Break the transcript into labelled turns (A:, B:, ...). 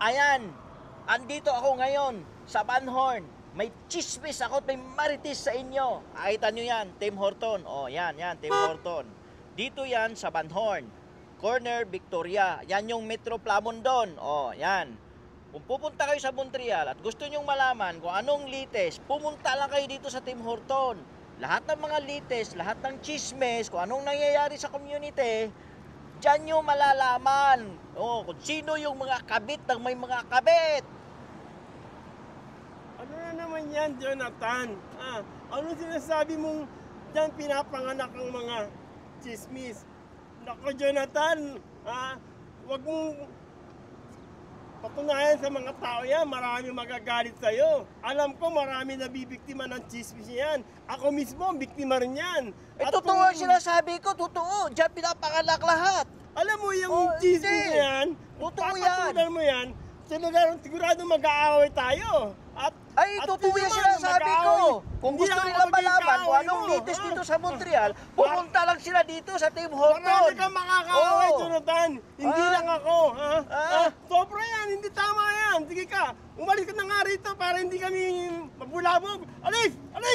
A: Ayan, andito ako ngayon sa Van Horn. May chismis ako at may marites sa inyo. Nakita nyo yan, Tim Horton. O, yan, Tim Horton. Dito yan sa Van Horn. Corner, Victoria. Yan yung Metro Plamondon. O, yan. Kung pupunta kayo sa Montreal at gusto nyong malaman kung anong latest, pumunta lang kayo dito sa Tim Horton. Lahat ng mga latest, lahat ng chismis, kung anong nangyayari sa community, dyan nyo malalaman. O, kung sino yung mga kabit ng may mga kabit.
B: Ano na naman yan, Jonathan? Ano sinasabi mong dyan pinapanganak ang mga chismis? Nako, Jonathan, wag mong patunayan sa mga tao yan. Marami magagalit sa'yo. Alam ko marami nabibiktima ng chismis yan. Ako mismo, biktima rin yan.
A: Totoo ang sinasabi ko, totoo. Diyan pinapanganak lahat.
B: Alam mo yung chismis na yan,
A: totoo yan.
B: papatunan mo yan, sigurado mag-aaway tayo.
A: Totoo yung sinasabi ko. Kung gusto nila malaman kung anong latest dito sa Montreal, pumunta lang sila dito sa Tim Horton.
B: Marami kang makakaaway, Jonathan. Hindi lang ako. Sobra yan, hindi tama yan. Sige ka, umalis ka na nga rito para hindi kami mabulabog. Alis! Alis!